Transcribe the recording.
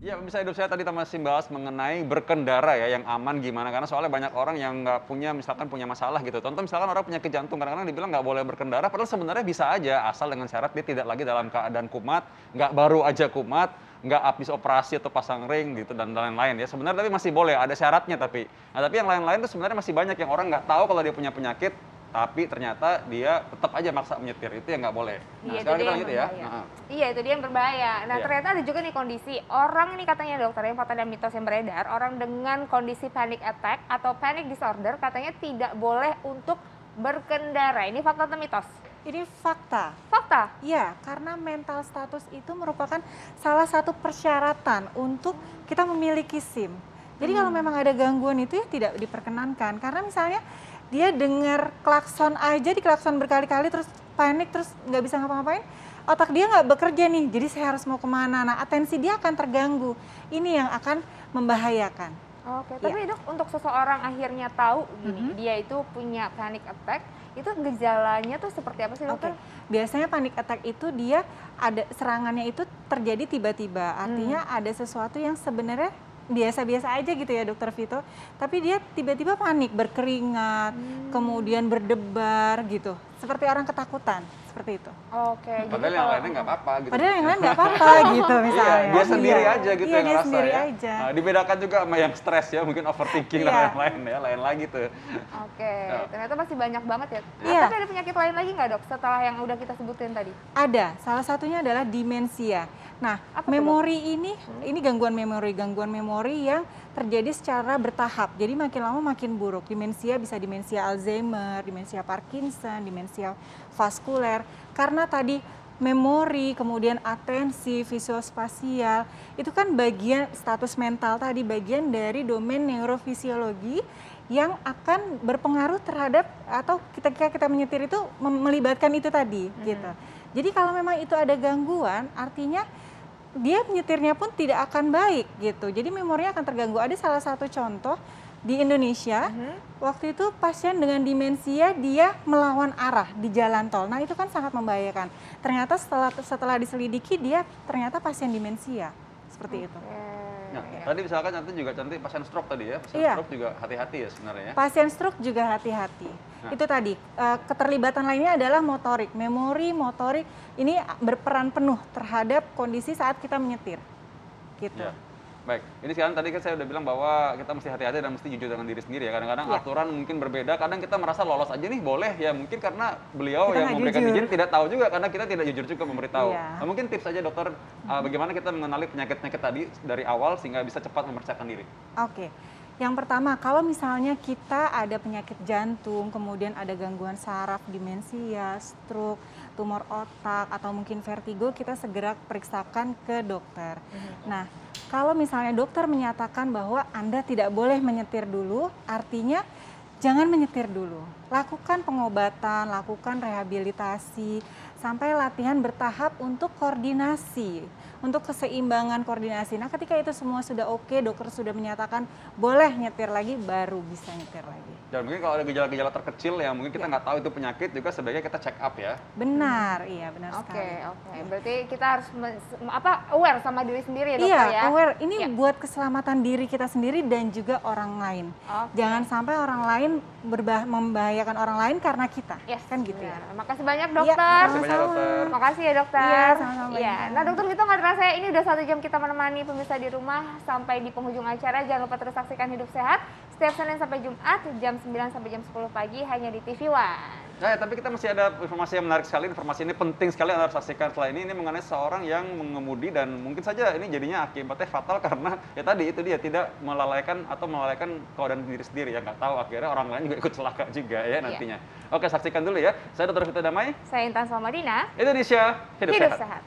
Ya, bisa hidup sehat tadi kita masih bahas mengenai berkendara ya, yang aman gimana, karena soalnya banyak orang yang nggak punya, misalkan punya masalah gitu. Contoh misalkan orang penyakit jantung, kadang-kadang dibilang nggak boleh berkendara, padahal sebenarnya bisa aja, asal dengan syarat dia tidak lagi dalam keadaan kumat, nggak baru aja kumat, nggak habis operasi atau pasang ring gitu, dan lain-lain ya. Sebenarnya tapi masih boleh, ada syaratnya tapi. Nah, tapi yang lain-lain tuh sebenarnya masih banyak yang orang nggak tahu kalau dia punya penyakit, tapi ternyata dia tetap aja maksa menyetir, itu yang nggak boleh. Nah, Iya, itu sekarang dia kita yang lanjut ya. berbahaya. Heeh. Iya, itu dia yang berbahaya. Nah, Iya. ternyata ada juga nih kondisi orang ini katanya dokter, yang fakta dan mitos yang beredar, orang dengan kondisi panic attack atau panic disorder katanya tidak boleh untuk berkendara. Ini fakta atau mitos? Ini fakta. Fakta. Iya, karena mental status itu merupakan salah satu persyaratan untuk kita memiliki SIM. Jadi kalau memang ada gangguan itu ya tidak diperkenankan. Karena misalnya dia dengar klakson aja, diklakson berkali-kali terus panik, terus nggak bisa ngapa-ngapain, otak dia nggak bekerja nih, jadi saya harus mau kemana. Nah, atensi dia akan terganggu. Ini yang akan membahayakan. Oke, tapi dok, untuk seseorang akhirnya tahu gini, dia itu punya panic attack, itu gejalanya tuh seperti apa sih dokter? Biasanya panic attack itu dia ada serangannya itu terjadi tiba-tiba. Artinya ada sesuatu yang sebenarnya biasa-biasa aja gitu ya dokter Vito, tapi dia tiba-tiba panik, berkeringat, kemudian berdebar gitu, seperti orang ketakutan, seperti itu. Oke, Padahal yang lainnya nggak apa-apa gitu. Padahal yang lain nggak apa-apa gitu misalnya. Iya, dia sendiri aja gitu iya, yang dia ngerasa sendiri ya. aja. Nah, dibedakan juga sama yang stres ya, mungkin overthinking dan Iya. lain-lain ya, lain lagi tuh. Oke, Ya. ternyata masih banyak banget ya. Iya. Tapi ada penyakit lain lagi nggak dok, setelah yang udah kita sebutin tadi? Ada, salah satunya adalah demensia. Nah, Apa tuh, memori ini gangguan memori yang terjadi secara bertahap. Jadi makin lama makin buruk. Demensia bisa demensia Alzheimer, demensia Parkinson, demensia vaskuler. Karena tadi memori, kemudian atensi, visuospasial, itu kan bagian status mental tadi, bagian dari domain neurofisiologi yang akan berpengaruh terhadap atau ketika kita menyetir itu melibatkan itu tadi gitu. Jadi kalau memang itu ada gangguan, artinya dia menyetirnya pun tidak akan baik gitu. Jadi memorinya akan terganggu. Ada salah satu contoh di Indonesia, waktu itu pasien dengan demensia dia melawan arah di jalan tol. Nah, itu kan sangat membahayakan. Ternyata setelah diselidiki dia ternyata pasien demensia. Seperti itu. Nah, tadi misalkan cantik pasien stroke tadi ya, pasien Iya. stroke juga hati-hati ya sebenarnya ya. Pasien stroke juga hati-hati. Itu tadi, keterlibatan lainnya adalah motorik, memori, motorik, ini berperan penuh terhadap kondisi saat kita menyetir. Gitu. Ya. Baik, ini sekarang tadi kan saya udah bilang bahwa kita mesti hati-hati dan mesti jujur dengan diri sendiri ya. Kadang-kadang Ya. aturan mungkin berbeda, kadang kita merasa lolos aja nih boleh ya. Mungkin karena beliau Kita yang nggak memberikan jujur. izin tidak tahu juga karena kita tidak jujur juga memberitahu. Iya. Nah, mungkin tips aja dokter, bagaimana kita mengenali penyakit-penyakit tadi dari awal sehingga bisa cepat memeriksakan diri. Oke. Yang pertama, kalau misalnya kita ada penyakit jantung, kemudian ada gangguan saraf, demensia, stroke, tumor otak, atau mungkin vertigo, kita segera periksakan ke dokter. Nah, kalau misalnya dokter menyatakan bahwa Anda tidak boleh menyetir dulu, artinya jangan menyetir dulu. Lakukan pengobatan, lakukan rehabilitasi, sampai latihan bertahap untuk koordinasi, untuk keseimbangan koordinasi. Nah, ketika itu semua sudah oke, dokter sudah menyatakan boleh nyetir lagi, baru bisa nyetir lagi. Dan mungkin kalau ada gejala-gejala terkecil yang mungkin kita nggak tahu itu penyakit juga sebaiknya kita check up ya. Benar, iya benar Oke, sekali. oke. Berarti kita harus aware sama diri sendiri ya dokter Iya, ya? aware. Ini Iya. buat keselamatan diri kita sendiri dan juga orang lain. Oke. Jangan sampai orang lain membahayakan orang lain karena kita. Yes, Kan gitu ya. benar. Makasih banyak Iya, dokter. Makasih banyak dokter. Makasih ya dokter. Iya, sama-sama. Iya. Nah dokter Vito, nggak terasa ya, ini udah 1 jam kita menemani pemirsa di rumah sampai di penghujung acara. Jangan lupa terus saksikan Hidup Sehat setiap Senin sampai Jumat jam 9 sampai jam 10 pagi hanya di TV One. Nah, tapi kita masih ada informasi yang menarik sekali. Informasi ini penting sekali Anda harus saksikan setelah ini. Ini mengenai seorang yang mengemudi dan mungkin saja ini jadinya akibatnya fatal karena ya tadi itu dia tidak melalaikan keadaan diri sendiri ya, nggak tahu akhirnya orang lain juga ikut celaka juga ya nantinya. Oke, saksikan dulu ya. Saya Dr. Vito Damai. Saya Intan Salmadina. Indonesia Hidup Hidup Sehat. Sehat.